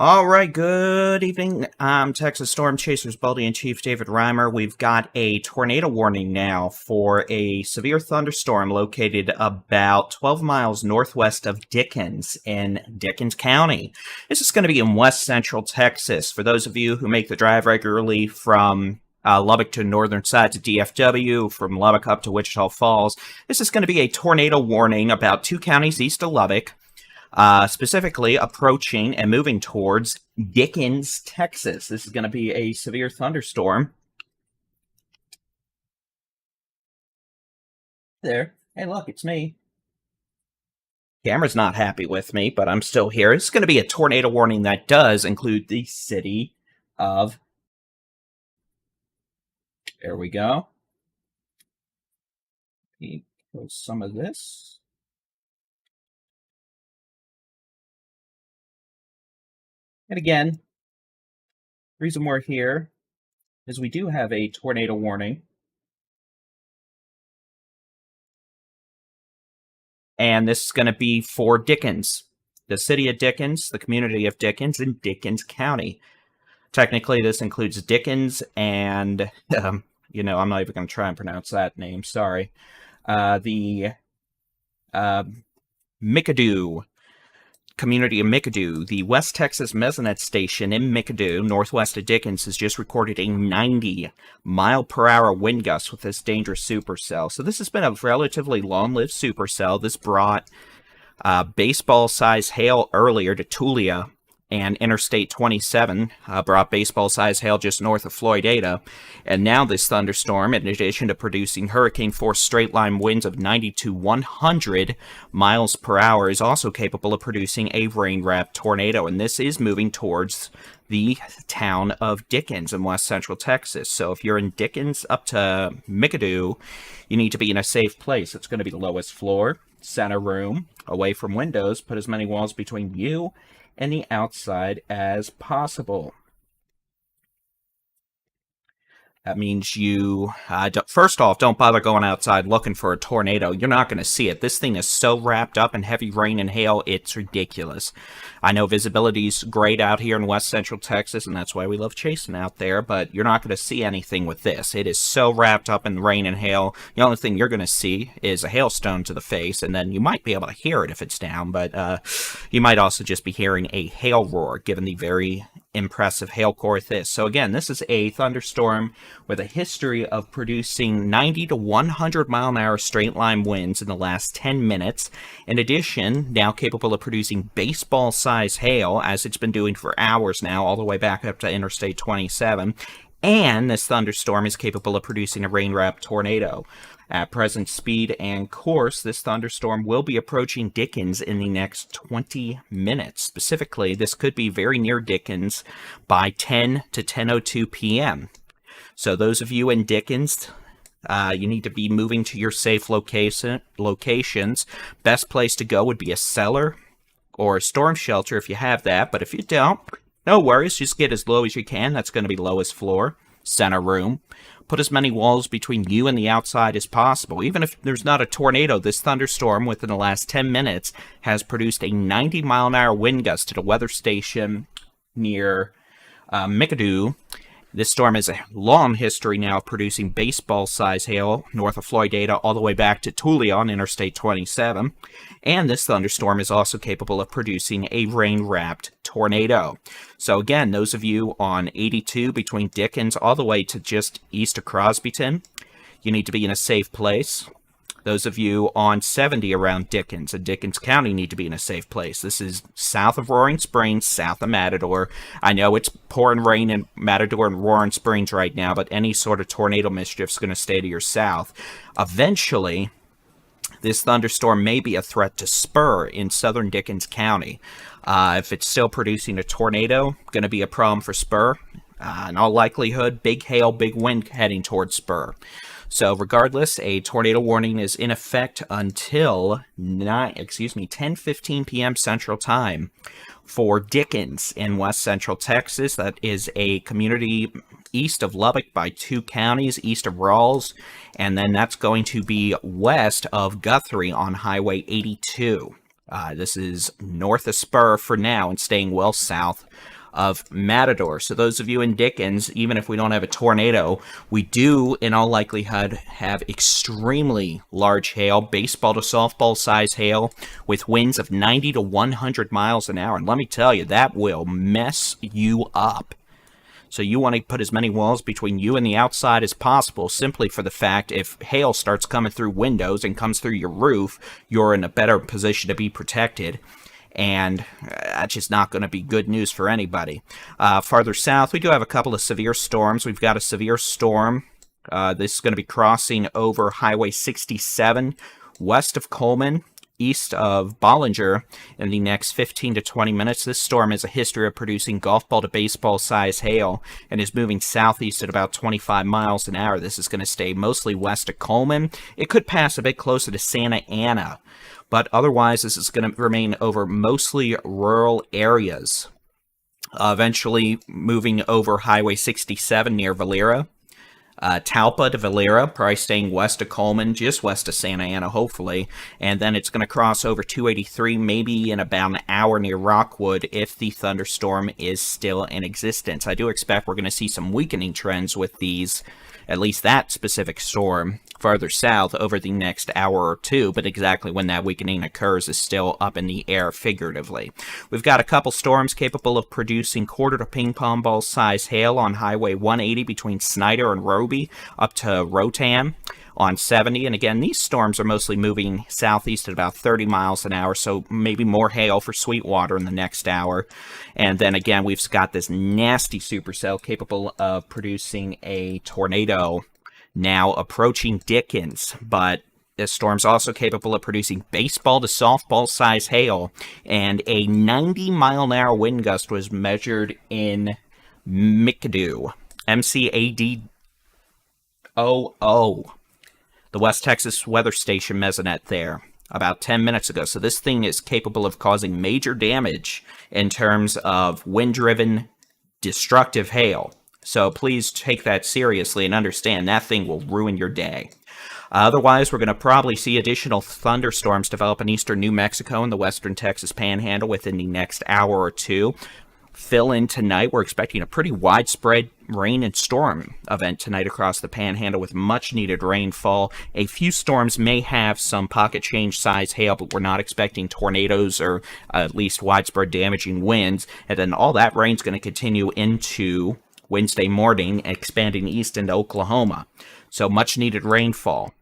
All right, good evening. I'm Texas Storm Chasers Baldy and Chief David Reimer. We've got a tornado warning now for a severe thunderstorm located about 12 miles northwest of Dickens in Dickens County. This is going to be in west central Texas. For those of you who make the drive regularly from Lubbock to northern side to DFW, from Lubbock up to Wichita Falls, this is going to be a tornado warning about 2 counties east of Lubbock. Specifically approaching and moving towards Dickens, Texas. This is going to be a severe thunderstorm. There. Hey, look, it's me. Camera's not happy with me, but I'm still here. It's going to be a tornado warning that does include the city of... There we go. Let me post some of this. And again, the reason we're here is we do have a tornado warning. And this is going to be for Dickens, the city of Dickens, the community of Dickens in Dickens County. Technically, this includes Dickens and, I'm not even going to try and pronounce that name, sorry. The McAdoo community of McAdoo. The West Texas Mesonet station in McAdoo, northwest of Dickens, has just recorded a 90-mile-per-hour wind gust with this dangerous supercell. So this has been a relatively long-lived supercell. This brought baseball-sized hail earlier to Tulia, and Interstate 27 brought baseball-sized hail just north of Floydada. And now this thunderstorm, in addition to producing hurricane-force straight-line winds of 90 to 100 miles per hour, is also capable of producing a rain-wrapped tornado. And this is moving towards the town of Dickens in west central Texas. So if you're in Dickens up to McAdoo, you need to be in a safe place. It's going to be the lowest floor, center room, away from windows. Put as many walls between you and the outside as possible. That means you, first off, don't bother going outside looking for a tornado. You're not going to see it. This thing is so wrapped up in heavy rain and hail, it's ridiculous. I know visibility's great out here in west central Texas, and that's why we love chasing out there, but you're not going to see anything with this. It is so wrapped up in rain and hail. The only thing you're going to see is a hailstone to the face, and then you might be able to hear it if it's down, but you might also just be hearing a hail roar, given the very impressive hail core this. So again, this is a thunderstorm with a history of producing 90 to 100 mile an hour straight line winds in the last 10 minutes. In addition, now capable of producing baseball size hail, as it's been doing for hours now, all the way back up to Interstate 27. And this thunderstorm is capable of producing a rain-wrapped tornado. At present speed and course, this thunderstorm will be approaching Dickens in the next 20 minutes. Specifically, this could be very near Dickens by 10 to 10:02 p.m. So those of you in Dickens, you need to be moving to your safe locations. Best place to go would be a cellar or a storm shelter if you have that. But if you don't, no worries. Just get as low as you can. That's going to be lowest floor, center room. Put as many walls between you and the outside as possible. Even if there's not a tornado, this thunderstorm within the last 10 minutes has produced a 90-mile-an-hour wind gust at a weather station near McAdoo. This storm has a long history now of producing baseball-sized hail north of Floydada all the way back to Tulia on Interstate 27. And this thunderstorm is also capable of producing a rain-wrapped tornado. So again, those of you on 82 between Dickens all the way to just east of Crosbyton, you need to be in a safe place. Those of you on 70 around Dickens and Dickens County need to be in a safe place. This is south of Roaring Springs, south of Matador. I know it's pouring rain in Matador and Roaring Springs right now, but any sort of tornado mischief is going to stay to your south. Eventually, this thunderstorm may be a threat to Spur in southern Dickens County. If it's still producing a tornado, going to be a problem for Spur. In all likelihood, big hail, big wind heading towards Spur. So regardless, a tornado warning is in effect until 10:15 p.m. Central Time for Dickens in west central Texas. That is a community east of Lubbock by 2 counties, east of Rawls, and then that's going to be west of Guthrie on Highway 82. This is north of Spur for now and staying well south of Matador. So those of you in Dickens, even if we don't have a tornado, we do in all likelihood have extremely large hail, baseball to softball size hail with winds of 90 to 100 miles an hour. And let me tell you, that will mess you up. So you want to put as many walls between you and the outside as possible, simply for the fact if hail starts coming through windows and comes through your roof, you're in a better position to be protected. And that's just not going to be good news for anybody. Farther south, we do have a couple of severe storms. We've got a severe storm. This is going to be crossing over Highway 67 west of Coleman, east of Bollinger in the next 15 to 20 minutes. This storm has a history of producing golf ball to baseball size hail and is moving southeast at about 25 miles an hour. This is going to stay mostly west of Coleman. It could pass a bit closer to Santa Ana, but otherwise this is going to remain over mostly rural areas. Eventually moving over Highway 67 near Valera. Talpa to Valera, probably staying west of Coleman, just west of Santa Ana, hopefully. And then it's going to cross over 283, maybe in about an hour near Rockwood, if the thunderstorm is still in existence. I do expect we're going to see some weakening trends with these, at least that specific storm, farther south over the next hour or two, but exactly when that weakening occurs is still up in the air figuratively. We've got a couple storms capable of producing quarter to ping pong ball size hail on Highway 180 between Snyder and Roby up to Rotan on 70. And again, these storms are mostly moving southeast at about 30 miles an hour, so maybe more hail for Sweetwater in the next hour. And then again, we've got this nasty supercell capable of producing a tornado now approaching Dickens, but this storm's also capable of producing baseball to softball size hail, and a 90-mile-an-hour wind gust was measured in McAdoo, MCADOO, the West Texas Weather Station mesonet there, about 10 minutes ago. So this thing is capable of causing major damage in terms of wind-driven destructive hail. So please take that seriously and understand that thing will ruin your day. Otherwise, we're going to probably see additional thunderstorms develop in eastern New Mexico and the western Texas Panhandle within the next hour or two. Fill in tonight. We're expecting a pretty widespread rain and storm event tonight across the Panhandle with much needed rainfall. A few storms may have some pocket change size hail, but we're not expecting tornadoes or at least widespread damaging winds. And then all that rain's going to continue into Wednesday morning, expanding east into Oklahoma. So much needed rainfall.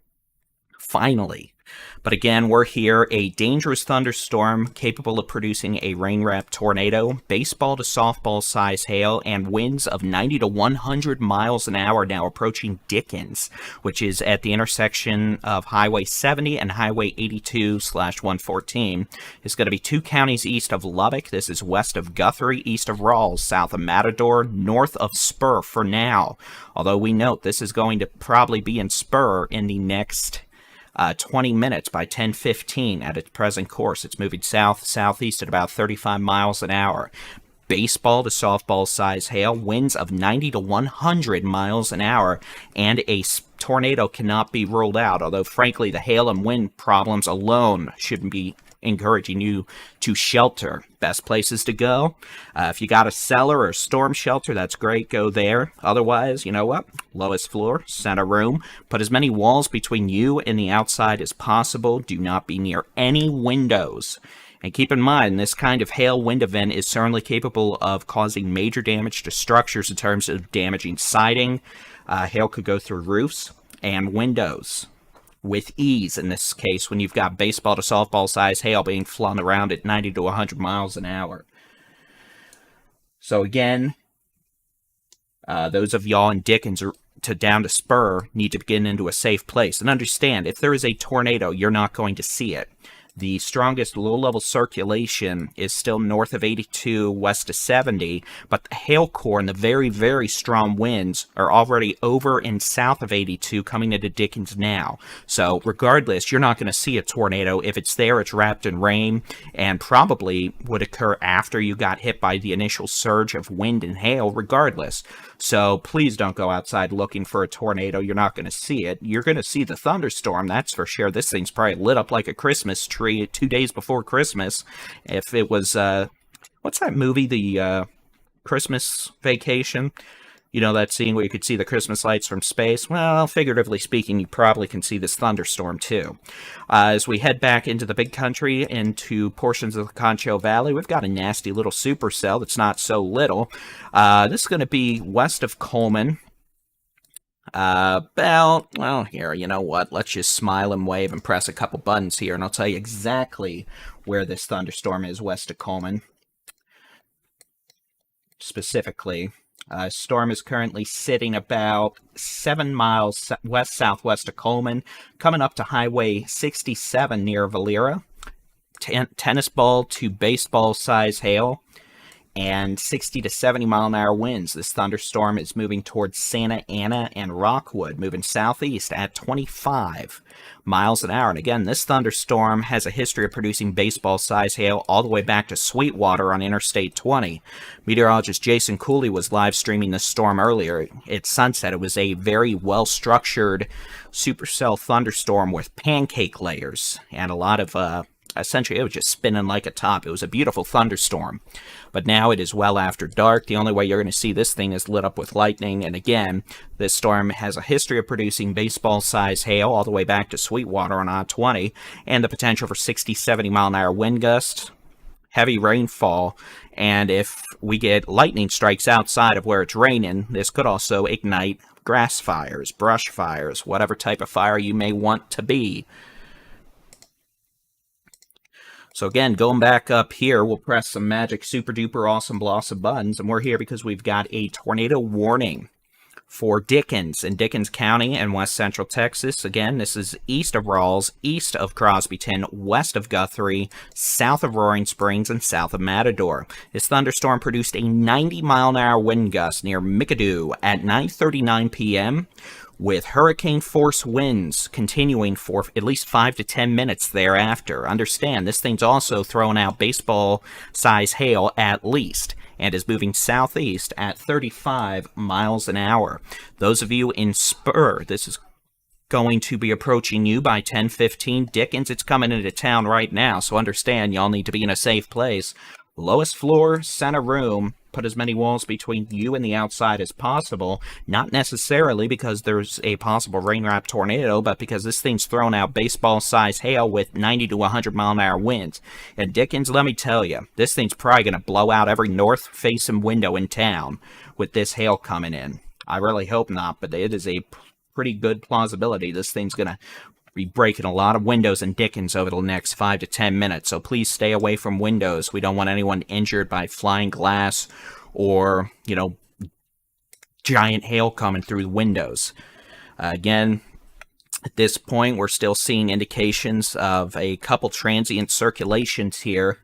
Finally. But again, we're here, a dangerous thunderstorm capable of producing a rain-wrapped tornado, baseball to softball size hail, and winds of 90 to 100 miles an hour now approaching Dickens, which is at the intersection of Highway 70 and Highway 82/114. It's going to be 2 counties east of Lubbock. This is west of Guthrie, east of Rawls, south of Matador, north of Spur for now. Although we note this is going to probably be in Spur in the next 20 minutes by 10:15 at its present course. It's moving southeast at about 35 miles an hour. Baseball to softball size hail, winds of 90 to 100 miles an hour, and a tornado cannot be ruled out, although frankly the hail and wind problems alone shouldn't be encouraging you to shelter. Best places to go, if you got a cellar or storm shelter, that's great, go there. Otherwise, you know what, lowest floor, center room, put as many walls between you and the outside as possible. Do not be near any windows. And keep in mind, this kind of hail wind event is certainly capable of causing major damage to structures in terms of damaging siding. Hail could go through roofs and windows with ease in this case when you've got baseball to softball size hail being flung around at 90 to 100 miles an hour. So again, those of y'all in Dickens to down to Spur need to get into a safe place. And understand, if there is a tornado, you're not going to see it. The strongest low-level circulation is still north of 82, west of 70, but the hail core and the very, very strong winds are already over and south of 82, coming into Dickens now. So regardless, you're not going to see a tornado. If it's there, it's wrapped in rain, and probably would occur after you got hit by the initial surge of wind and hail regardless. So please don't go outside looking for a tornado. You're not going to see it. You're going to see the thunderstorm, that's for sure. This thing's probably lit up like a Christmas tree 2 days before Christmas. If it was, what's that movie, the Christmas Vacation? You know, that scene where you could see the Christmas lights from space? Well, figuratively speaking, you probably can see this thunderstorm too. As we head back into the big country, into portions of the Concho Valley, we've got a nasty little supercell that's not so little. This is going to be west of Coleman. Well, here, you know what? Let's just smile and wave and press a couple buttons here, and I'll tell you exactly where this thunderstorm is west of Coleman. Specifically, storm is currently sitting about 7 miles west-southwest of Coleman, coming up to Highway 67 near Valera. Tennis ball to baseball size hail, and 60 to 70 mile an hour winds. This thunderstorm is moving towards Santa Ana and Rockwood, moving southeast at 25 miles an hour. And again, this thunderstorm has a history of producing baseball-size hail all the way back to Sweetwater on Interstate 20. Meteorologist Jason Cooley was live streaming this storm earlier. At sunset, it was a very well-structured supercell thunderstorm with pancake layers and a lot of essentially, it was just spinning like a top. It was a beautiful thunderstorm. But now it is well after dark. The only way you're going to see this thing is lit up with lightning. And again, this storm has a history of producing baseball-sized hail all the way back to Sweetwater on I-20, and the potential for 60, 70 mile an hour wind gusts, heavy rainfall, and if we get lightning strikes outside of where it's raining, this could also ignite grass fires, brush fires, whatever type of fire you may want to be. So again, going back up here, we'll press some magic super duper awesome blossom buttons, and we're here because we've got a tornado warning for Dickens in Dickens County and west central Texas. Again, this is east of Rawls, east of Crosbyton, west of Guthrie, south of Roaring Springs, and south of Matador. This thunderstorm produced a 90 mile an hour wind gust near McAdoo at 9:39 p.m., with hurricane force winds continuing for at least 5 to 10 minutes thereafter. Understand, this thing's also throwing out baseball-size hail at least, and is moving southeast at 35 miles an hour. Those of you in Spur, this is going to be approaching you by 10:15. Dickens, it's coming into town right now, so understand y'all need to be in a safe place. Lowest floor, center room, put as many walls between you and the outside as possible, not necessarily because there's a possible rain-wrapped tornado, but because this thing's throwing out baseball-sized hail with 90 to 100 mile an hour winds. And Dickens, let me tell you, this thing's probably going to blow out every north-facing window in town with this hail coming in. I really hope not, but it is a pretty good plausibility this thing's going to be breaking a lot of windows in Dickens over the next 5 to 10 minutes, so please stay away from windows. We don't want anyone injured by flying glass or, you know, giant hail coming through the windows. Again, at this point, we're still seeing indications of a couple transient circulations here.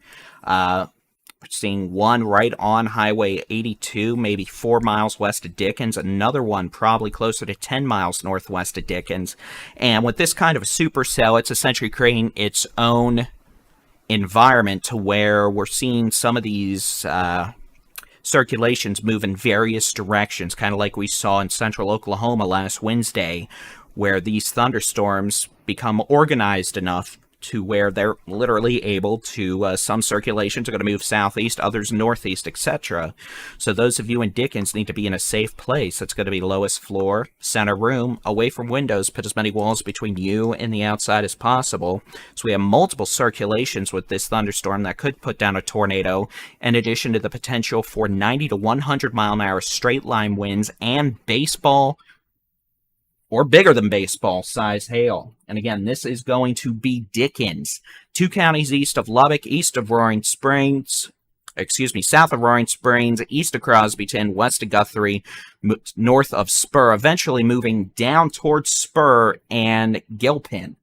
We're seeing one right on Highway 82, maybe 4 miles west of Dickens. Another one probably closer to 10 miles northwest of Dickens. And with this kind of a supercell, it's essentially creating its own environment to where we're seeing some of these circulations move in various directions, kind of like we saw in central Oklahoma last Wednesday, where these thunderstorms become organized enough to where they're literally able to, some circulations are going to move southeast, others northeast, etc. So those of you in Dickens need to be in a safe place. It's going to be lowest floor, center room, away from windows, put as many walls between you and the outside as possible. So we have multiple circulations with this thunderstorm that could put down a tornado, in addition to the potential for 90 to 100 mile an hour straight line winds and baseball or bigger than baseball size hail. And again, this is going to be Dickens. 2 counties east of Lubbock, east of Roaring Springs, south of Roaring Springs, east of Crosbyton, west of Guthrie, north of Spur, eventually moving down towards Spur and Gilpin.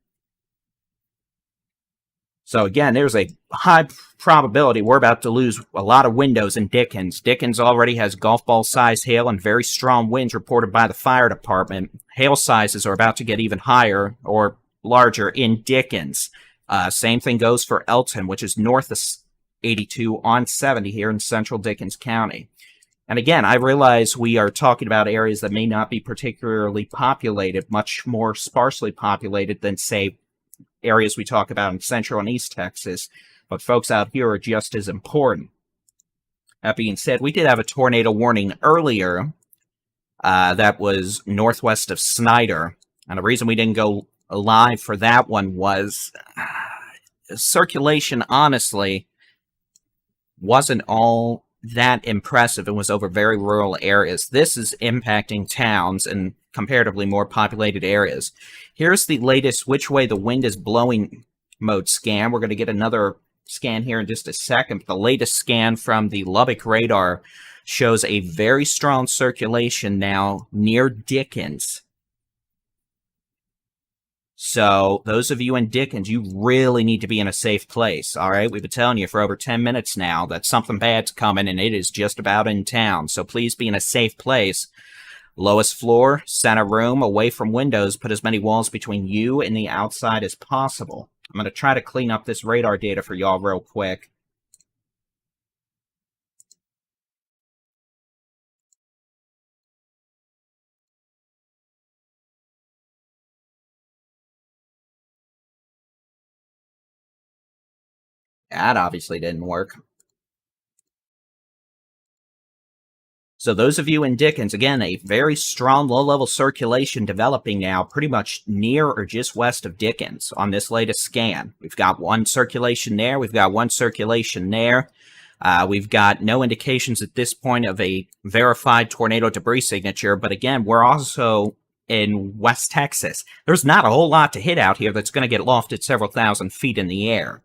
So again, there's a high probability we're about to lose a lot of windows in Dickens. Dickens already has golf ball size hail and very strong winds reported by the fire department. Hail sizes are about to get even higher or larger in Dickens. Same thing goes for Elton, which is north of 82 on 70 here in central Dickens County. And again, I realize we are talking about areas that may not be particularly populated, much more sparsely populated than, say, areas we talk about in Central and East Texas. But folks out here are just as important. That being said, we did have a tornado warning earlier that was northwest of Snyder. And the reason we didn't go live for that one was circulation, honestly, wasn't all that impressive. It was over very rural areas. This is impacting towns and comparatively more populated areas. Here's the latest which way the wind is blowing mode scan. We're going to get another scan here in just a second. But the latest scan from the Lubbock radar shows a very strong circulation now near Dickens. So those of you in Dickens, you really need to be in a safe place, all right? We've been telling you for over 10 minutes now that something bad's coming, and it is just about in town. So please be in a safe place. Lowest floor, center room, away from windows. Put as many walls between you and the outside as possible. I'm going to try to clean up this radar data for y'all real quick. That obviously didn't work. So those of you in Dickens, again, a very strong low-level circulation developing now pretty much near or just west of Dickens on this latest scan. We've got one circulation there. We've got one circulation there. We've got no indications at this point of a verified tornado debris signature. But again, we're also in West Texas. There's not a whole lot to hit out here that's going to get lofted several thousand feet in the air.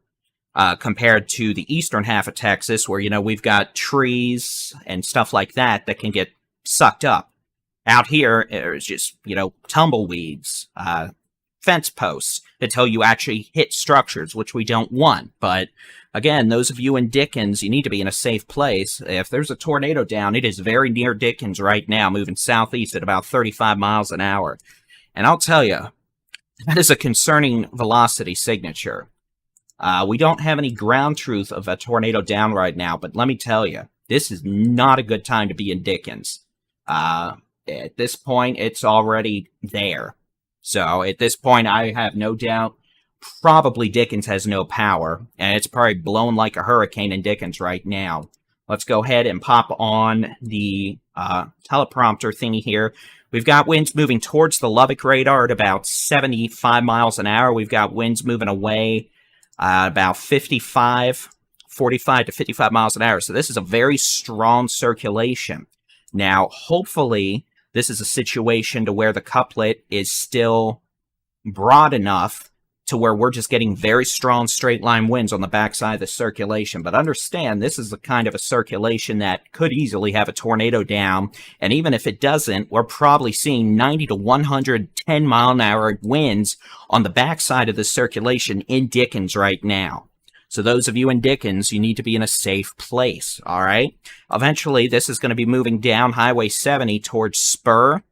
Compared to the eastern half of Texas, where, you know, we've got trees and stuff like that that can get sucked up. Out here, there's just, you know, tumbleweeds, fence posts until you actually hit structures, which we don't want. But again, those of you in Dickens, you need to be in a safe place. If there's a tornado down, it is very near Dickens right now, moving southeast at about 35 miles an hour. And I'll tell you, that is a concerning velocity signature. We don't have any ground truth of a tornado down right now, but let me tell you, this is not a good time to be in Dickens. At this point, it's already there. So at this point, I have no doubt probably Dickens has no power, and it's probably blowing like a hurricane in Dickens right now. Let's go ahead and pop on the teleprompter thingy here. We've got winds moving towards the Lubbock radar at about 75 miles an hour. We've got winds moving away about 45 to 55 miles an hour. So this is a very strong circulation. Now, hopefully, this is a situation to where the couplet is still broad enough to where we're just getting very strong straight line winds on the backside of the circulation. But understand, this is the kind of a circulation that could easily have a tornado down. And even if it doesn't, we're probably seeing 90 to 110 mile an hour winds on the backside of the circulation in Dickens right now. So those of you in Dickens, you need to be in a safe place, all right? Eventually, this is going to be moving down Highway 70 towards Spur,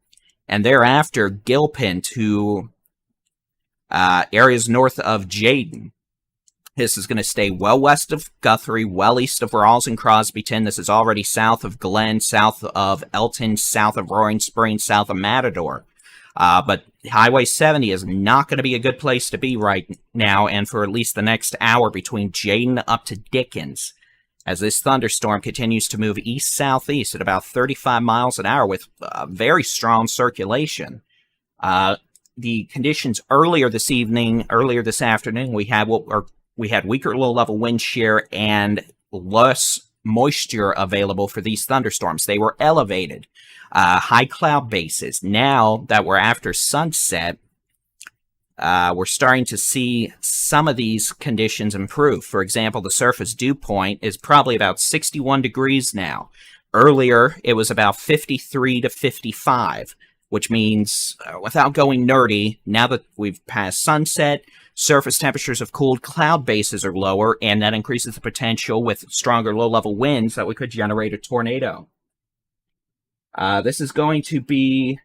and thereafter Gilpin to areas north of Jayden. This is going to stay well west of Guthrie, well east of Rawls and Crosbyton. This is already south of Glen, south of Elton, south of Roaring Spring, south of Matador. But Highway 70 is not going to be a good place to be right now, and for at least the next hour between Jayden up to Dickens, as this thunderstorm continues to move east-southeast at about 35 miles an hour with very strong circulation. The conditions earlier this afternoon, we had weaker low-level wind shear and less moisture available for these thunderstorms. They were elevated, high cloud bases. Now that we're after sunset, we're starting to see some of these conditions improve. For example, the surface dew point is probably about 61 degrees now. Earlier, it was about 53 to 55. Which means, without going nerdy, now that we've passed sunset, surface temperatures have cooled, cloud bases are lower, and that increases the potential with stronger low-level winds that we could generate a tornado. This is going to be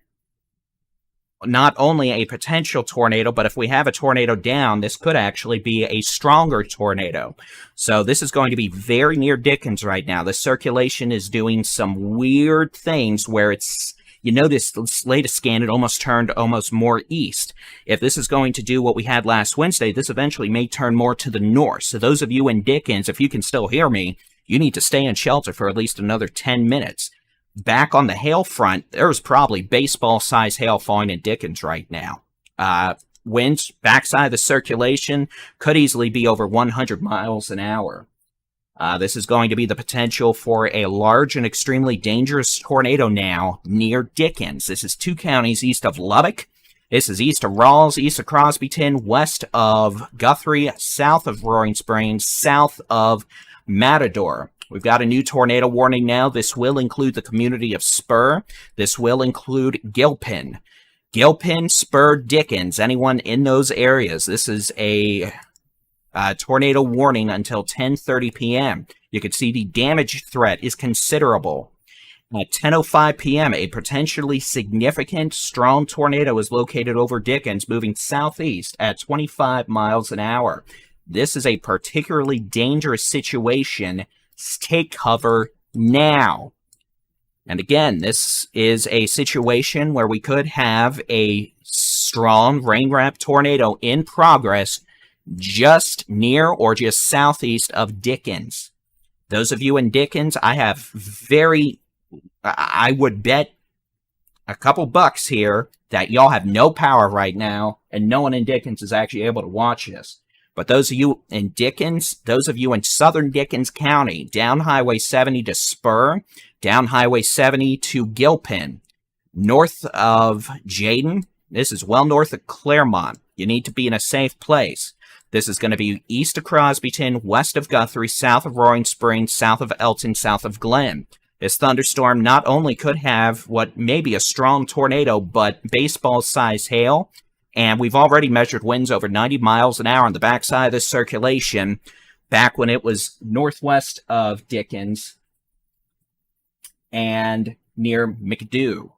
not only a potential tornado, but if we have a tornado down, this could actually be a stronger tornado. So this is going to be very near Dickens right now. The circulation is doing some weird things where it's, you notice this latest scan, it almost turned almost more east. If this is going to do what we had last Wednesday, this eventually may turn more to the north. So those of you in Dickens, if you can still hear me, you need to stay in shelter for at least another 10 minutes. Back on the hail front, there's probably baseball-sized hail falling in Dickens right now. Winds, backside of the circulation, could easily be over 100 miles an hour. This is going to be the potential for a large and extremely dangerous tornado now near Dickens. This is 2 counties east of Lubbock. This is east of Rawls, east of Crosbyton, west of Guthrie, south of Roaring Springs, south of Matador. We've got a new tornado warning now. This will include the community of Spur. This will include Gilpin. Gilpin, Spur, Dickens, anyone in those areas. This is a tornado warning until 10:30 p.m. You can see the damage threat is considerable. At 10:05 p.m., a potentially significant strong tornado is located over Dickens, moving southeast at 25 miles an hour. This is a particularly dangerous situation. Take cover now. And again, this is a situation where we could have a strong rain-wrapped tornado in progress just near or just southeast of Dickens. Those of you in Dickens, I would bet a couple bucks here that y'all have no power right now, and no one in Dickens is actually able to watch this. But those of you in Dickens, those of you in southern Dickens County, down Highway 70 to Spur, down Highway 70 to Gilpin, north of Jayden, this is well north of Claremont. You need to be in a safe place. This is going to be east of Crosbyton, west of Guthrie, south of Roaring Springs, south of Elton, south of Glen. This thunderstorm not only could have what may be a strong tornado, but baseball-sized hail. And we've already measured winds over 90 miles an hour on the backside of this circulation back when it was northwest of Dickens and near McAdoo.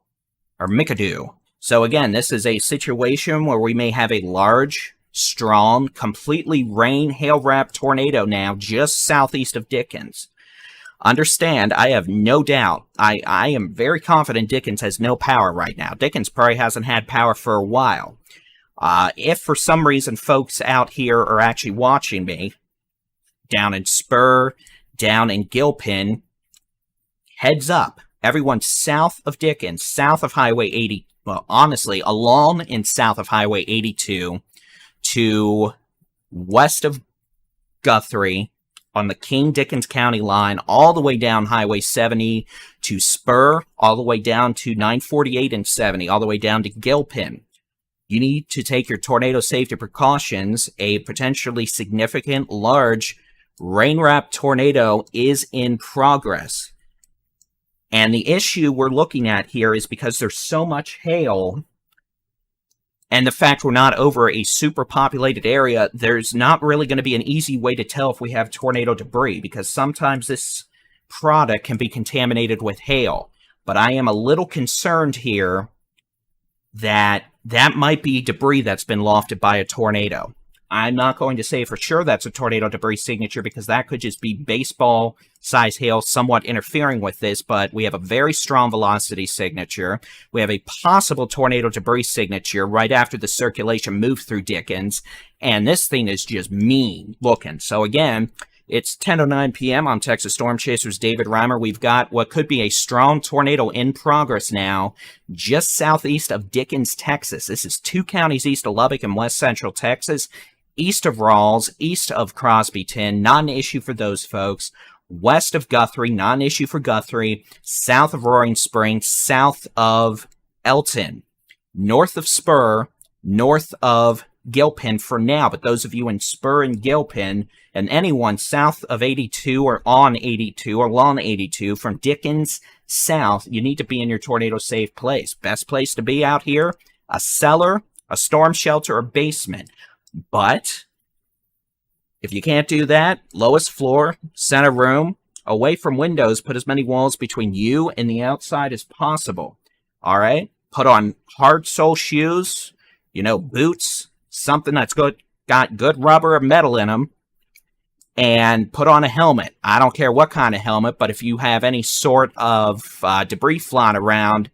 So again, this is a situation where we may have a large, strong, completely hail-wrapped tornado now just southeast of Dickens. Understand, I have no doubt. I am very confident Dickens has no power right now. Dickens probably hasn't had power for a while. If for some reason folks out here are actually watching me, down in Spur, down in Gilpin, heads up. Everyone south of Dickens, south of Highway 80, well, honestly, along and south of Highway 82 to west of Guthrie on the King-Dickens County line, all the way down Highway 70 to Spur, all the way down to 948 and 70, all the way down to Gilpin. You need to take your tornado safety precautions. A potentially significant, large, rain-wrapped tornado is in progress. And the issue we're looking at here is because there's so much hail, and the fact we're not over a super populated area, there's not really going to be an easy way to tell if we have tornado debris, because sometimes this product can be contaminated with hail. But I am a little concerned here that might be debris that's been lofted by a tornado. I'm not going to say for sure that's a tornado debris signature, because that could just be baseball-sized hail somewhat interfering with this, but we have a very strong velocity signature. We have a possible tornado debris signature right after the circulation moved through Dickens, and this thing is just mean looking. So again, it's 10:09 p.m. I'm Texas Storm Chaser's David Reimer. We've got what could be a strong tornado in progress now, just southeast of Dickens, Texas. This is 2 counties east of Lubbock and west central Texas, east of Rawls, east of Crosbyton, not an issue for those folks, west of Guthrie, not an issue for Guthrie, south of Roaring Springs, south of Elton, north of Spur, north of Gilpin for now. But those of you in Spur and Gilpin, and anyone south of 82 or on 82 or along 82 from Dickens south, you need to be in your tornado safe place. Best place to be out here, a cellar, a storm shelter, or basement. But if you can't do that, lowest floor, center room, away from windows, put as many walls between you and the outside as possible. All right? Put on hard sole shoes, boots, something that's got good rubber or metal in them, and put on a helmet. I don't care what kind of helmet, but if you have any sort of debris flying around,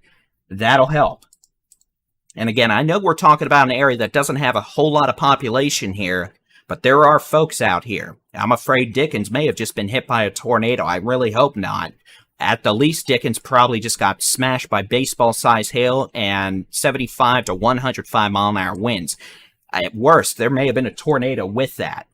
that'll help. And again, I know we're talking about an area that doesn't have a whole lot of population here, but there are folks out here. I'm afraid Dickens may have just been hit by a tornado. I really hope not. At the least, Dickens probably just got smashed by baseball-sized hail and 75 to 105 mile-an-hour winds. At worst, there may have been a tornado with that.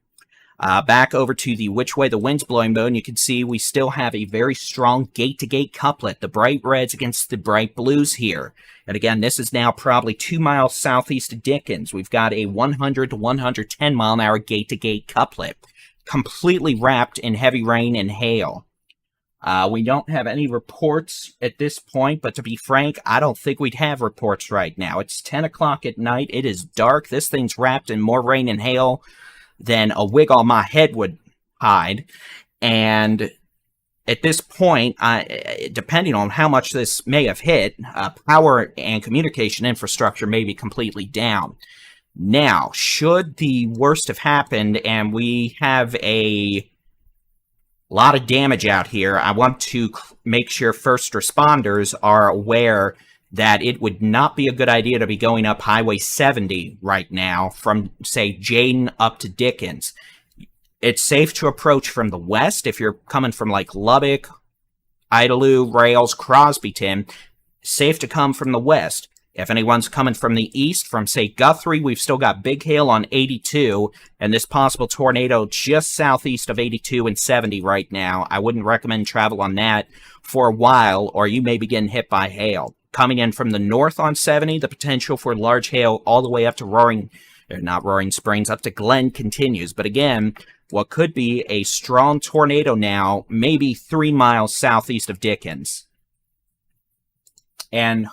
Back over to the which way the wind's blowing mode, and you can see we still have a very strong gate-to-gate couplet. The bright reds against the bright blues here. And again, this is now probably 2 miles southeast of Dickens. We've got a 100 to 110 mile-an-hour gate-to-gate couplet, completely wrapped in heavy rain and hail. We don't have any reports at this point, but to be frank, I don't think we'd have reports right now. It's 10 o'clock at night. It is dark. This thing's wrapped in more rain and hail than a wig on my head would hide. And at this point, depending on how much this may have hit, power and communication infrastructure may be completely down. Now, should the worst have happened and we have a lot of damage out here, I want to make sure first responders are aware that it would not be a good idea to be going up Highway 70 right now from, say, Jayden up to Dickens. It's safe to approach from the west if you're coming from, like, Lubbock, Idalou, Rails, Crosbyton. Safe to come from the west. If anyone's coming from the east, from, say, Guthrie, we've still got big hail on 82, and this possible tornado just southeast of 82 and 70 right now. I wouldn't recommend travel on that for a while, or you may be getting hit by hail. Coming in from the north on 70, the potential for large hail all the way up to Roaring Springs, up to Glen continues. But again, what could be a strong tornado now, maybe 3 miles southeast of Dickens. And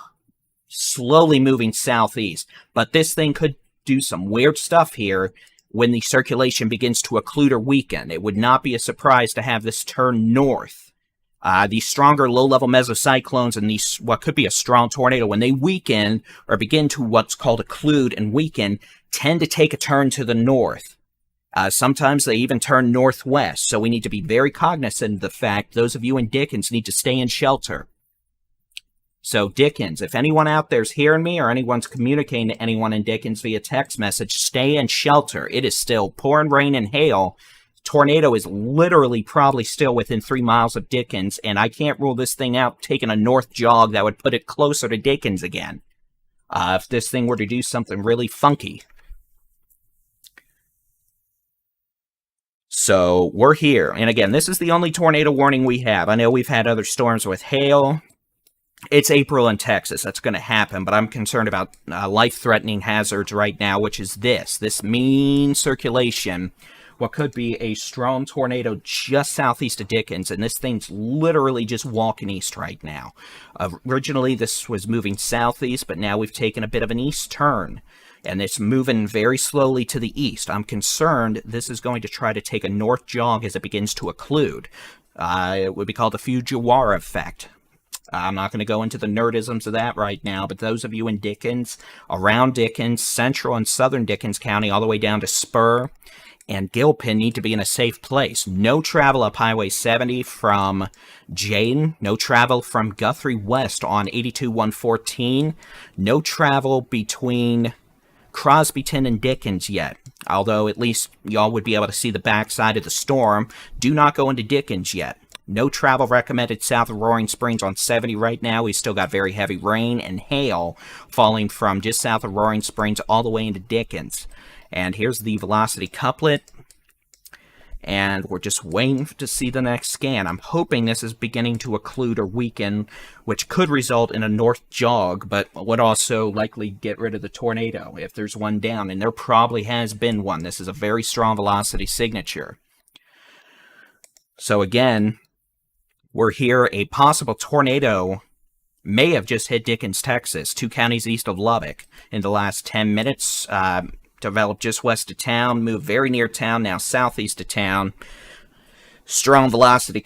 slowly moving southeast. But this thing could do some weird stuff here when the circulation begins to occlude or weaken. It would not be a surprise to have this turn north. These stronger low-level mesocyclones and these what could be a strong tornado, when they weaken or begin to what's called occlude and weaken, tend to take a turn to the north. Sometimes they even turn northwest, so we need to be very cognizant of the fact those of you in Dickens need to stay in shelter. So Dickens, if anyone out there's hearing me or anyone's communicating to anyone in Dickens via text message, stay in shelter. It is still pouring rain and hail. Tornado is literally probably still within 3 miles of Dickens, and I can't rule this thing out taking a north jog that would put it closer to Dickens again. If this thing were to do something really funky. So, we're here. And again, this is the only tornado warning we have. I know we've had other storms with hail. It's April in Texas. That's going to happen, but I'm concerned about life-threatening hazards right now, which is this mean circulation. What could be a strong tornado just southeast of Dickens, and this thing's literally just walking east right now. Originally, this was moving southeast, but now we've taken a bit of an east turn, and it's moving very slowly to the east. I'm concerned this is going to try to take a north jog as it begins to occlude. It would be called the Fujiwara effect. I'm not going to go into the nerdisms of that right now, but those of you in Dickens, around Dickens, central and southern Dickens County, all the way down to Spur and Gilpin need to be in a safe place. No travel up Highway 70 from Jayden. No travel from Guthrie West on 82-114. No travel between Crosbyton and Dickens yet. Although at least y'all would be able to see the backside of the storm. Do not go into Dickens yet. No travel recommended south of Roaring Springs on 70 right now. We've still got very heavy rain and hail falling from just south of Roaring Springs all the way into Dickens. And here's the velocity couplet. And we're just waiting to see the next scan. I'm hoping this is beginning to occlude or weaken, which could result in a north jog, but would also likely get rid of the tornado if there's one down. And there probably has been one. This is a very strong velocity signature. So again, we're here. A possible tornado may have just hit Dickens, Texas, 2 counties east of Lubbock in the last 10 minutes. Developed just west of town, moved very near town, now southeast of town. Strong velocity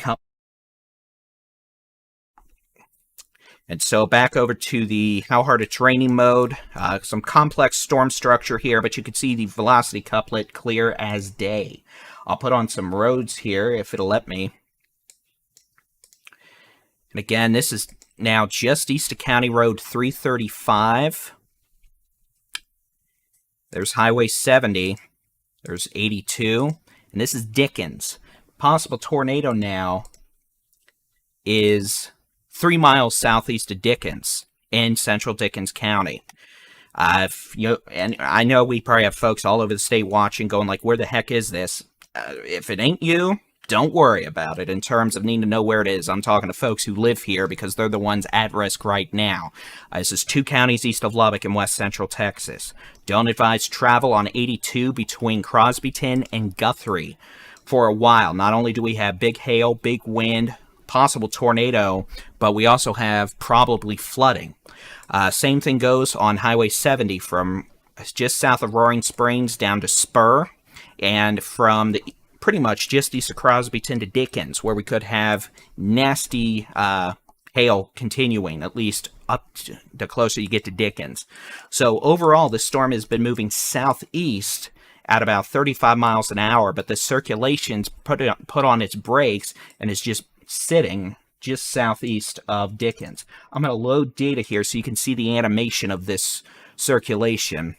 And so back over to the how hard it's raining mode. Some complex storm structure here, but you can see the velocity couplet clear as day. I'll put on some roads here if it'll let me. And again, this is now just east of County Road 335. There's Highway 70. There's 82. And this is Dickens. Possible tornado now is 3 miles southeast of Dickens in central Dickens County. And I know we probably have folks all over the state watching going like, where the heck is this? If it ain't you, don't worry about it in terms of needing to know where it is. I'm talking to folks who live here because they're the ones at risk right now. This is 2 counties east of Lubbock in west central Texas. Don't advise travel on 82 between Crosbyton and Guthrie for a while. Not only do we have big hail, big wind, possible tornado, but we also have probably flooding. Same thing goes on Highway 70 from just south of Roaring Springs down to Spur, and from the pretty much just east of Crosbyton to Dickens, where we could have nasty hail continuing, at least up to the closer you get to Dickens. So overall, the storm has been moving southeast at about 35 miles an hour, but the circulation's put on its brakes and is just sitting just southeast of Dickens. I'm going to load data here so you can see the animation of this circulation.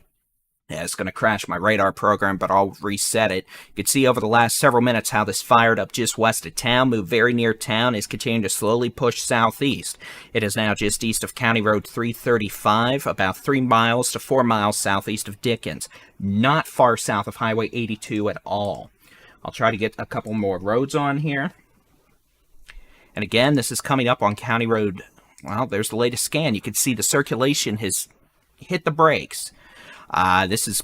Yeah, it's going to crash my radar program, but I'll reset it. You can see over the last several minutes how this fired up just west of town, moved very near town, is continuing to slowly push southeast. It is now just east of County Road 335, about 3 miles to 4 miles southeast of Dickens. Not far south of Highway 82 at all. I'll try to get a couple more roads on here. And again, this is coming up on County Road. Well, there's the latest scan. You can see the circulation has hit the brakes. This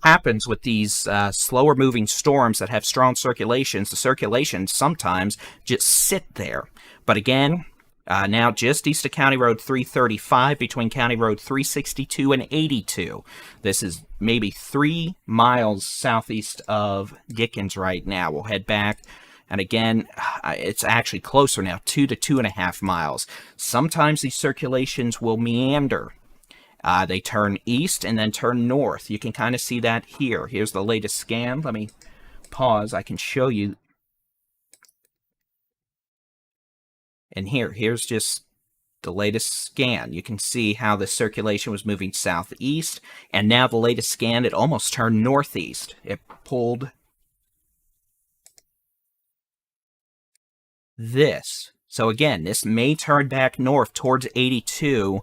happens with these slower moving storms that have strong circulations. The circulations sometimes just sit there. But again, now just east of County Road 335 between County Road 362 and 82. This is maybe 3 miles southeast of Dickens right now. We'll head back. And again, it's actually closer now, 2 to 2.5 miles. Sometimes these circulations will meander. They turn east and then turn north. You can kind of see that here. Here's the latest scan. Let me pause. I can show you. And here's just the latest scan. You can see how the circulation was moving southeast. And now the latest scan, it almost turned northeast. It pulled this. So again, this may turn back north towards 82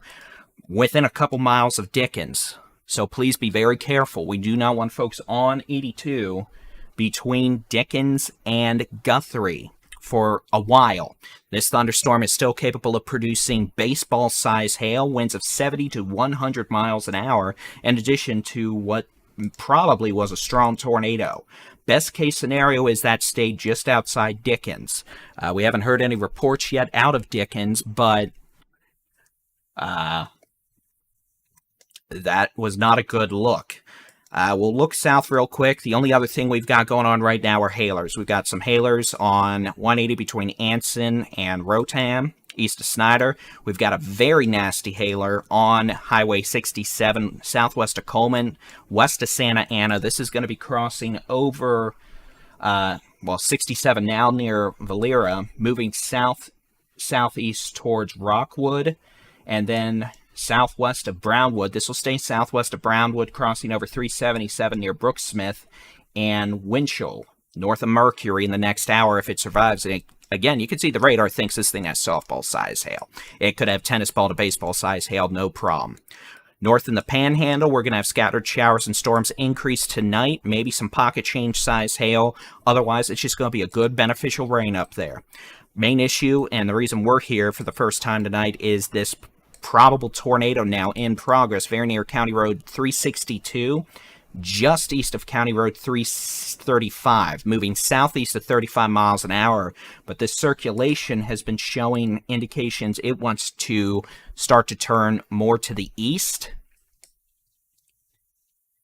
within a couple miles of Dickens. So please be very careful. We do not want folks on 82 between Dickens and Guthrie for a while. This thunderstorm is still capable of producing baseball-size hail, winds of 70 to 100 miles an hour, in addition to what probably was a strong tornado. Best case scenario is that stayed just outside Dickens. We haven't heard any reports yet out of Dickens, but that was not a good look. We'll look south real quick. The only other thing we've got going on right now are hailers. We've got some hailers on 180 between Anson and Rotan, east of Snyder. We've got a very nasty hailer on Highway 67, southwest of Coleman, west of Santa Ana. This is going to be crossing over, 67 now near Valera, moving southeast towards Rockwood, and then southwest of Brownwood. This will stay southwest of Brownwood, crossing over 377 near Brooksmith and Winchell, north of Mercury in the next hour if it survives. And again, you can see the radar thinks this thing has softball-size hail. It could have tennis ball to baseball-size hail, no problem. North in the Panhandle, we're going to have scattered showers and storms increase tonight, maybe some pocket change-size hail. Otherwise, it's just going to be a good, beneficial rain up there. Main issue, and the reason we're here for the first time tonight, is this probable tornado now in progress very near County Road 362, just east of County Road 335, moving southeast at 35 miles an hour. But this circulation has been showing indications it wants to start to turn more to the east.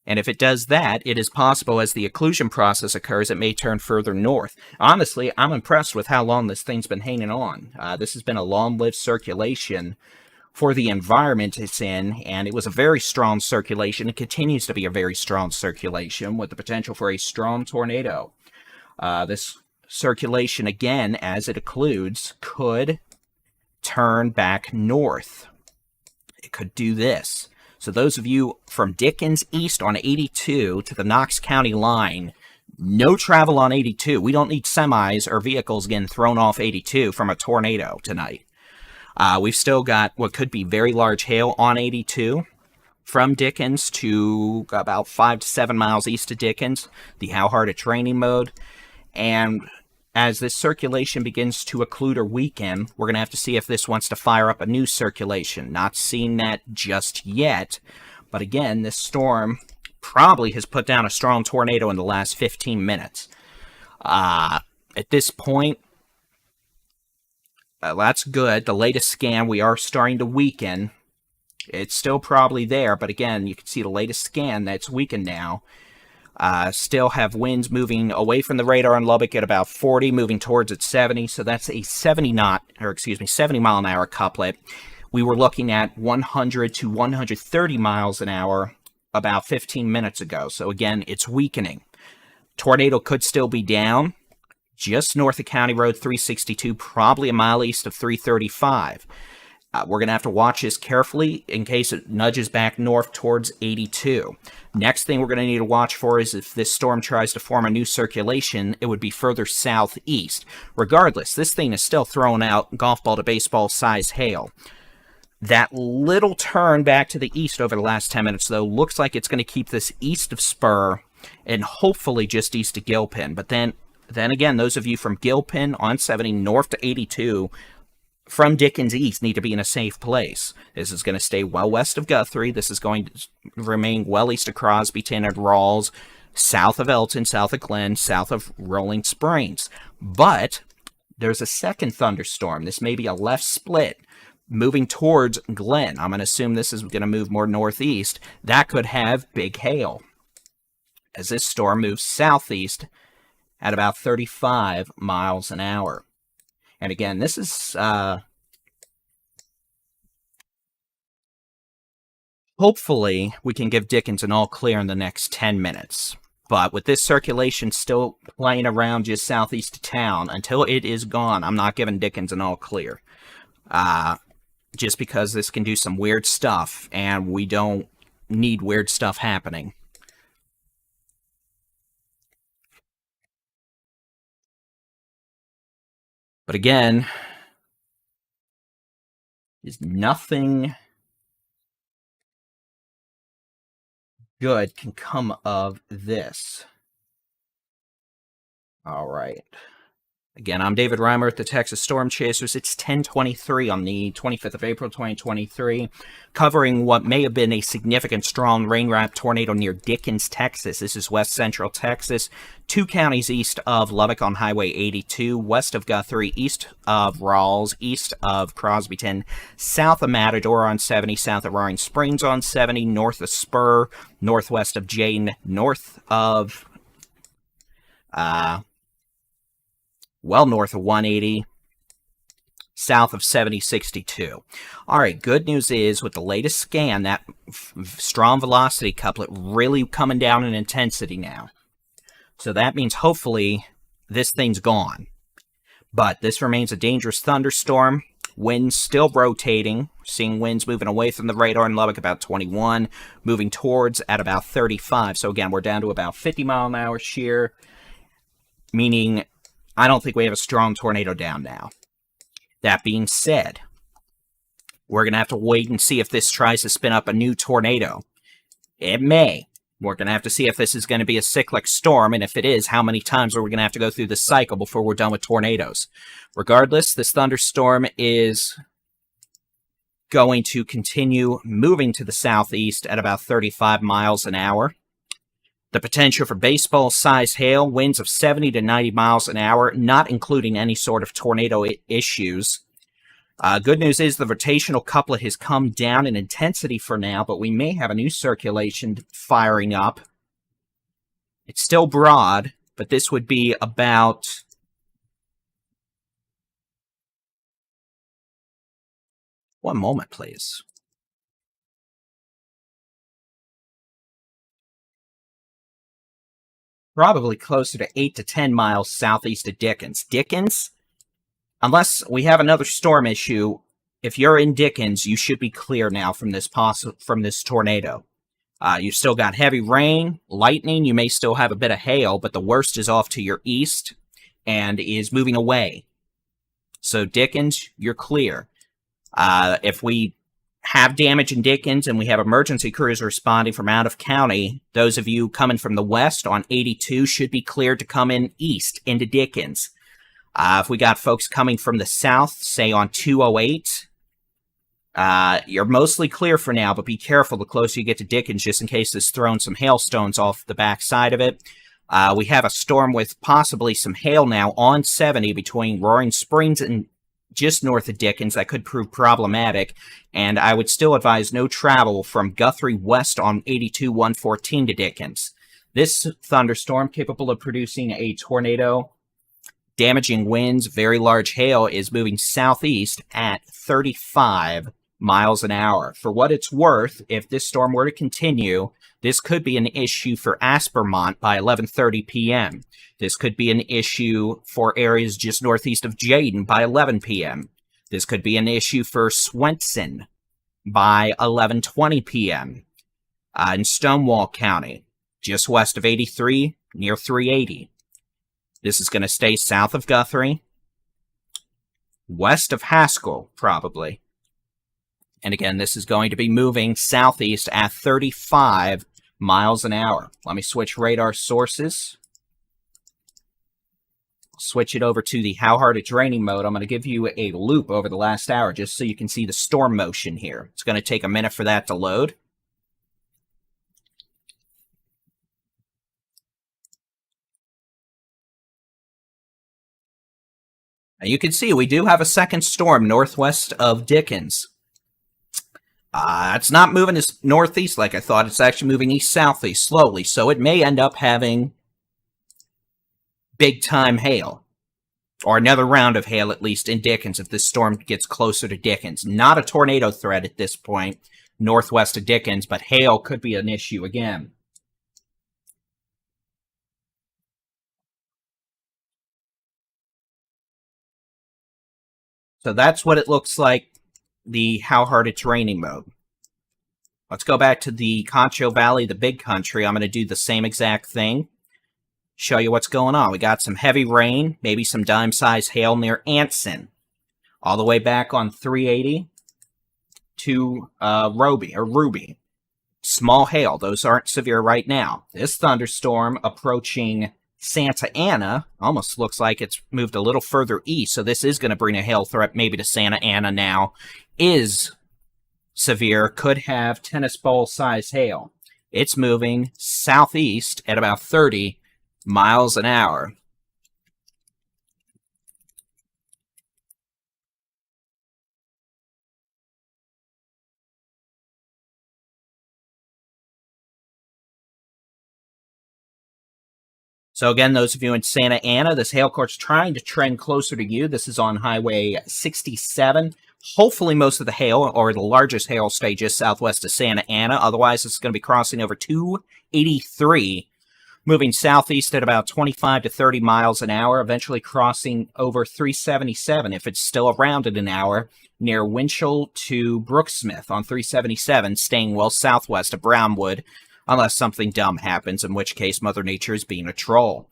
And if it does that, it is possible as the occlusion process occurs, it may turn further north. Honestly, I'm impressed with how long this thing's been hanging on. This has been a long-lived circulation for the environment it's in, and it was a very strong circulation. It continues to be a very strong circulation with the potential for a strong tornado. This circulation, again, as it occludes, could turn back north. It could do this. So those of you from Dickens east on 82 to the Knox County line, no travel on 82. We don't need semis or vehicles getting thrown off 82 from a tornado tonight. We've still got what could be very large hail on 82 from Dickens to about 5 to 7 miles east of Dickens, the how hard it's raining mode. And as this circulation begins to occlude or weaken, we're going to have to see if this wants to fire up a new circulation. Not seeing that just yet. But again, this storm probably has put down a strong tornado in the last 15 minutes. At this point, that's good. The latest scan, we are starting to weaken. It's still probably there, but again, you can see the latest scan that's weakened now. Still have winds moving away from the radar in Lubbock at about 40, moving towards at 70. So that's a 70 mile an hour couplet. We were looking at 100 to 130 miles an hour about 15 minutes ago. So again, it's weakening. Tornado could still be down just north of County Road 362, probably a mile east of 335. We're going to have to watch this carefully in case it nudges back north towards 82. Next thing we're going to need to watch for is if this storm tries to form a new circulation, it would be further southeast. Regardless, this thing is still throwing out golf ball to baseball size hail. That little turn back to the east over the last 10 minutes, though, looks like it's going to keep this east of Spur and hopefully just east of Gilpin. But then again, those of you from Gilpin on 70 north to 82 from Dickens east need to be in a safe place. This is going to stay well west of Guthrie. This is going to remain well east of Crosbyton and Rawls, south of Elton, south of Glen, south of Rolling Springs. But there's a second thunderstorm. This may be a left split moving towards Glen. I'm going to assume this is going to move more northeast. That could have big hail as this storm moves southeast at about 35 miles an hour. And again, this is hopefully we can give Dickens an all clear in the next 10 minutes. But with this circulation still playing around just southeast of town, until it is gone, I'm not giving Dickens an all clear. Just because this can do some weird stuff, and we don't need weird stuff happening. But again, is nothing good can come of this. All right. Again, I'm David Reimer at the Texas Storm Chasers. It's 10:23 on the 25th of April, 2023, covering what may have been a significant strong rain-wrapped tornado near Dickens, Texas. This is west central Texas, 2 counties east of Lubbock on Highway 82, west of Guthrie, east of Rawls, east of Crosbyton, south of Matador on 70, south of Roaring Springs on 70, north of Spur, northwest of Jane, north of north of 180, south of 7062. All right, good news is with the latest scan, that strong velocity couplet really coming down in intensity now. So that means hopefully this thing's gone. But this remains a dangerous thunderstorm. Winds still rotating. Seeing winds moving away from the radar in Lubbock about 21, moving towards at about 35. So again, we're down to about 50 mile an hour shear, meaning I don't think we have a strong tornado down now. That being said, we're going to have to wait and see if this tries to spin up a new tornado. It may. We're going to have to see if this is going to be a cyclic storm, and if it is, how many times are we going to have to go through this cycle before we're done with tornadoes? Regardless, this thunderstorm is going to continue moving to the southeast at about 35 miles an hour. The potential for baseball-sized hail, winds of 70 to 90 miles an hour, not including any sort of tornado issues. Good news is the rotational couplet has come down in intensity for now, but we may have a new circulation firing up. It's still broad, but this would be about... One moment, please. Probably closer to 8 to 10 miles southeast of Dickens. Dickens, unless we have another storm issue, if you're in Dickens, you should be clear now from this tornado. You've still got heavy rain, lightning. You may still have a bit of hail, but the worst is off to your east and is moving away. So Dickens, you're clear. If we have damage in Dickens and we have emergency crews responding from out of county, those of you coming from the west on 82 should be cleared to come in east into Dickens. If we got folks coming from the south, say on 208, you're mostly clear for now, but be careful the closer you get to Dickens, just in case it's throwing some hailstones off the back side of it. We have a storm with possibly some hail now on 70 between Roaring Springs and just north of Dickens. That could prove problematic, and I would still advise no travel from Guthrie west on 82-114 to Dickens. This thunderstorm, capable of producing a tornado, damaging winds, very large hail, is moving southeast at 35 miles an hour. For what it's worth, if this storm were to continue, this could be an issue for Aspermont by 11:30 p.m. This could be an issue for areas just northeast of Jayden by 11 p.m. This could be an issue for Swenson by 11:20 p.m. In Stonewall County, just west of 83, near 380. This is going to stay south of Guthrie, west of Haskell, probably. And again, this is going to be moving southeast at 35 miles an hour. Let me switch radar sources. Switch it over to the how hard it's raining mode. I'm going to give you a loop over the last hour just so you can see the storm motion here. It's going to take a minute for that to load. And you can see we do have a second storm northwest of Dickens. It's not moving as northeast like I thought. It's actually moving east-southeast slowly, so it may end up having big-time hail, or another round of hail at least in Dickens if this storm gets closer to Dickens. Not a tornado threat at this point, northwest of Dickens, but hail could be an issue again. So that's what it looks like, the how hard it's raining mode. Let's go back to the Concho Valley, the big country. I'm going to do the same exact thing. Show you what's going on. We got some heavy rain, maybe some dime-sized hail near Anson. All the way back on 380 to Ruby. Small hail. Those aren't severe right now. This thunderstorm approaching Santa Ana almost looks like it's moved a little further east, so this is going to bring a hail threat maybe to Santa Ana now. Is severe, could have tennis ball size hail. It's moving southeast at about 30 miles an hour. So again, those of you in Santa Ana, this hail course trying to trend closer to you. This is on Highway 67. Hopefully most of the hail, or the largest hail, stay just southwest of Santa Ana. Otherwise, it's going to be crossing over 283, moving southeast at about 25 to 30 miles an hour, eventually crossing over 377 if it's still around in an hour, near Winchell to Brooksmith on 377, staying well southwest of Brownwood, unless something dumb happens, in which case Mother Nature is being a troll.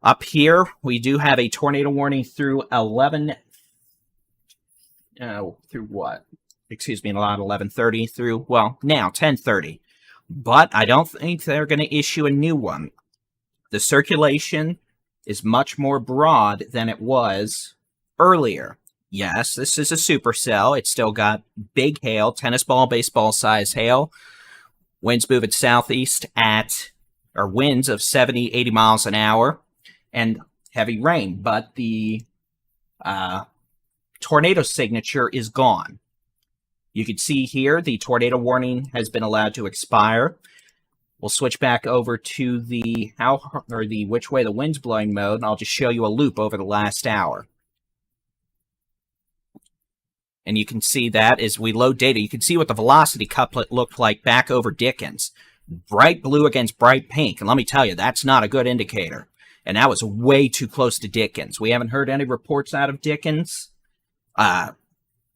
Up here, we do have a tornado warning through 11... through what? Excuse me, not 11:30 through, well, now 10:30. But I don't think they're going to issue a new one. The circulation is much more broad than it was earlier. Yes, this is a supercell. It's still got big hail, tennis ball, baseball size hail. Winds moving southeast at, or winds of 70, 80 miles an hour, and heavy rain. But the tornado signature is gone. You can see here the tornado warning has been allowed to expire. We'll switch back over to the which way the wind's blowing mode, and I'll just show you a loop over the last hour. And you can see that as we load data, you can see what the velocity couplet looked like back over Dickens. Bright blue against bright pink. And let me tell you, that's not a good indicator. And that was way too close to Dickens. We haven't heard any reports out of Dickens.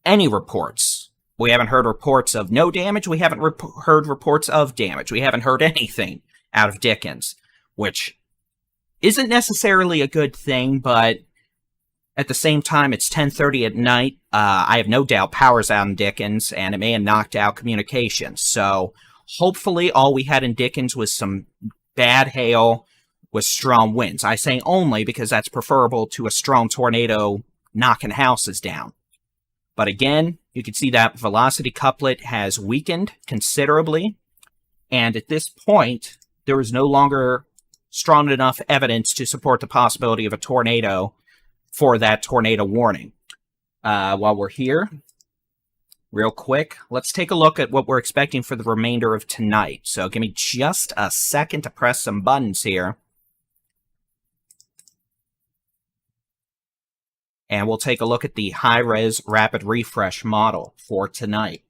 Any reports. We haven't heard reports of no damage. We haven't heard reports of damage. We haven't heard anything out of Dickens, which isn't necessarily a good thing, but at the same time, it's 10:30 at night. I have no doubt power's out in Dickens, and it may have knocked out communications. So hopefully all we had in Dickens was some bad hail with strong winds. I say only because that's preferable to a strong tornado knocking houses down. But again, you can see that velocity couplet has weakened considerably. And at this point, there is no longer strong enough evidence to support the possibility of a tornado for that tornado warning. While we're here, real quick, let's take a look at what we're expecting for the remainder of tonight. So give me just a second to press some buttons here. And we'll take a look at the high-res rapid refresh model for tonight.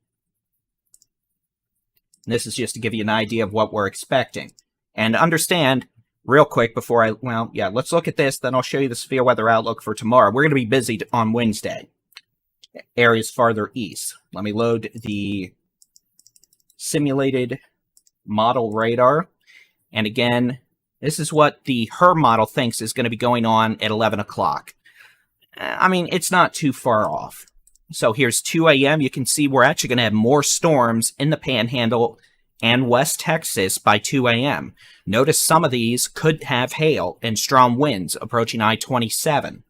This is just to give you an idea of what we're expecting. And understand, real quick before let's look at this, then I'll show you the severe weather outlook for tomorrow. We're going to be busy on Wednesday. Areas farther east. Let me load the simulated model radar. And again, this is what the HER model thinks is going to be going on at 11 o'clock. I mean, it's not too far off. So here's 2 a.m. You can see we're actually going to have more storms in the Panhandle and West Texas by 2 a.m. Notice some of these could have hail and strong winds approaching I-27.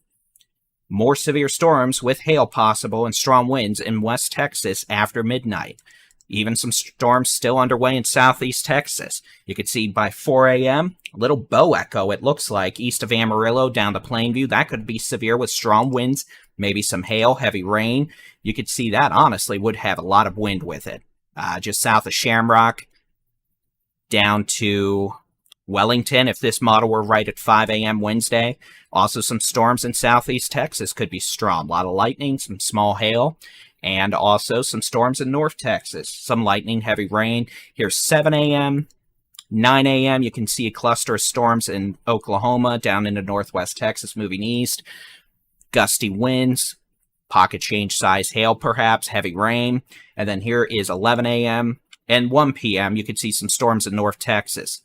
More severe storms with hail possible and strong winds in West Texas after midnight. Even some storms still underway in Southeast Texas. You can see by 4 a.m., a little bow echo, it looks like, east of Amarillo down to Plainview. That could be severe with strong winds, maybe some hail, heavy rain. You could see that, honestly, would have a lot of wind with it. Just south of Shamrock, down to Wellington, if this model were right at 5 a.m. Wednesday. Also some storms in Southeast Texas could be strong. A lot of lightning, some small hail. And also some storms in North Texas. Some lightning, heavy rain. Here's 7 a.m., 9 a.m. You can see a cluster of storms in Oklahoma, down into Northwest Texas, moving east. Gusty winds, pocket change size hail perhaps, heavy rain. And then here is 11 a.m. and 1 p.m. You can see some storms in North Texas.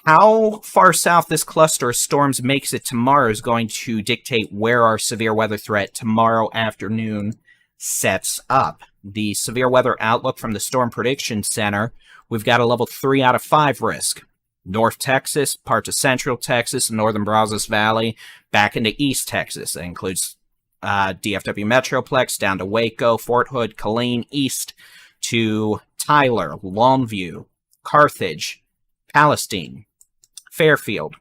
How far south this cluster of storms makes it tomorrow is going to dictate where our severe weather threat tomorrow afternoon sets up. The severe weather outlook from the Storm Prediction Center, we've got a level 3 out of 5 risk. North Texas, parts of Central Texas, northern Brazos Valley, back into East Texas. That includes DFW Metroplex, down to Waco, Fort Hood, Killeen, east to Tyler, Longview, Carthage, Palestine, Fairfield,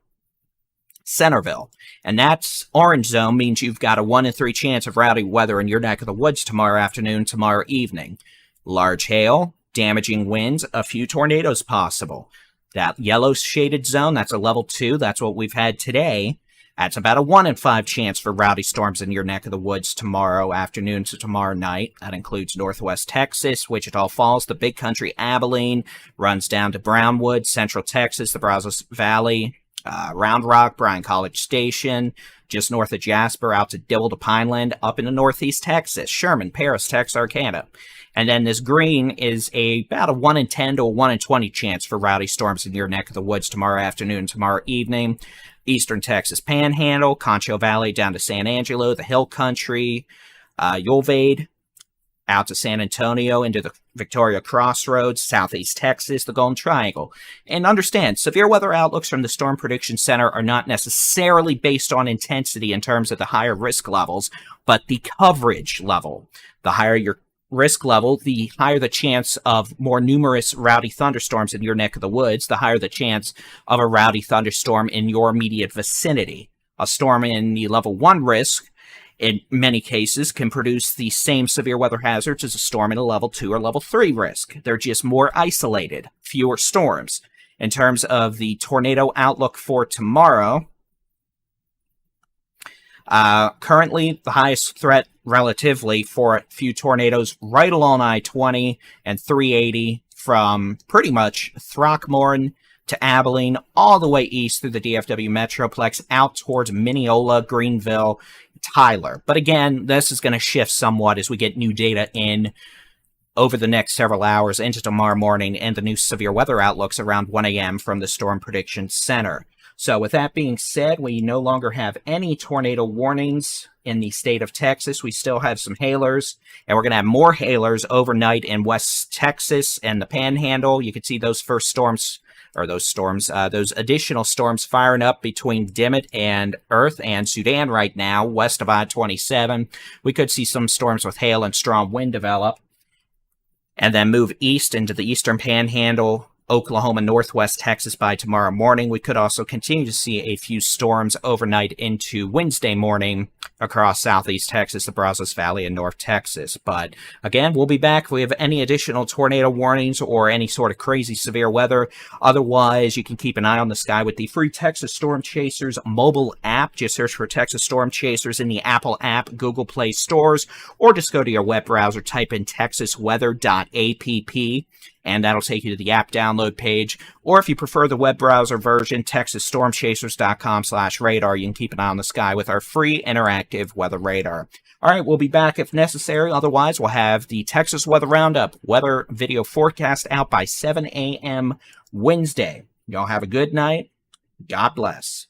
Centerville. And that's orange zone means you've got a 1 in 3 chance of rowdy weather in your neck of the woods tomorrow afternoon, tomorrow evening. Large hail, damaging winds, a few tornadoes possible. That yellow shaded zone, that's a level 2. That's what we've had today. That's about a 1 in 5 chance for rowdy storms in your neck of the woods tomorrow afternoon to tomorrow night. That includes Northwest Texas, Wichita Falls, the Big Country, Abilene, runs down to Brownwood, Central Texas, the Brazos Valley, Round Rock, Bryan College Station, just north of Jasper, out to Dibble to Pineland, up into Northeast Texas, Sherman, Paris, Texarkana. And then this green is about a 1 in 10 to a 1 in 20 chance for rowdy storms in your neck of the woods tomorrow afternoon, tomorrow evening. Eastern Texas Panhandle, Concho Valley down to San Angelo, the Hill Country, Uvalde, out to San Antonio, into the Victoria Crossroads, Southeast Texas, the Golden Triangle. And understand, severe weather outlooks from the Storm Prediction Center are not necessarily based on intensity in terms of the higher risk levels, but the coverage level. The higher your risk level, the higher the chance of more numerous rowdy thunderstorms in your neck of the woods, the higher the chance of a rowdy thunderstorm in your immediate vicinity. A storm in the level 1 risk in many cases, can produce the same severe weather hazards as a storm at a level 2 or level 3 risk. They're just more isolated, fewer storms. In terms of the tornado outlook for tomorrow, currently the highest threat relatively for a few tornadoes right along I-20 and 380 from pretty much Throckmorton to Abilene, all the way east through the DFW Metroplex, out towards Mineola, Greenville, Tyler. But again, this is going to shift somewhat as we get new data in over the next several hours into tomorrow morning and the new severe weather outlooks around 1 a.m. from the Storm Prediction Center. So with that being said, we no longer have any tornado warnings in the state of Texas. We still have some hailers, and we're going to have more hailers overnight in West Texas and the Panhandle. You can see those first storms, or those additional storms firing up between Dimmitt and Earth and Sudan right now, west of I-27. We could see some storms with hail and strong wind develop, and then move east into the eastern Panhandle, Oklahoma, northwest Texas by tomorrow morning. We could also continue to see a few storms overnight into Wednesday morning across southeast Texas, the Brazos Valley, and North Texas. But again, we'll be back if we have any additional tornado warnings or any sort of crazy severe weather. Otherwise, you can keep an eye on the sky with the free Texas Storm Chasers mobile app. Just search for Texas Storm Chasers in the Apple app, Google Play stores, or just go to your web browser, type in texasweather.app, and that'll take you to the app download page. Or if you prefer the web browser version, texasstormchasers.com/radar. You can keep an eye on the sky with our free interactive weather radar. All right, we'll be back if necessary. Otherwise, we'll have the Texas Weather Roundup weather video forecast out by 7 a.m. Wednesday. Y'all have a good night. God bless.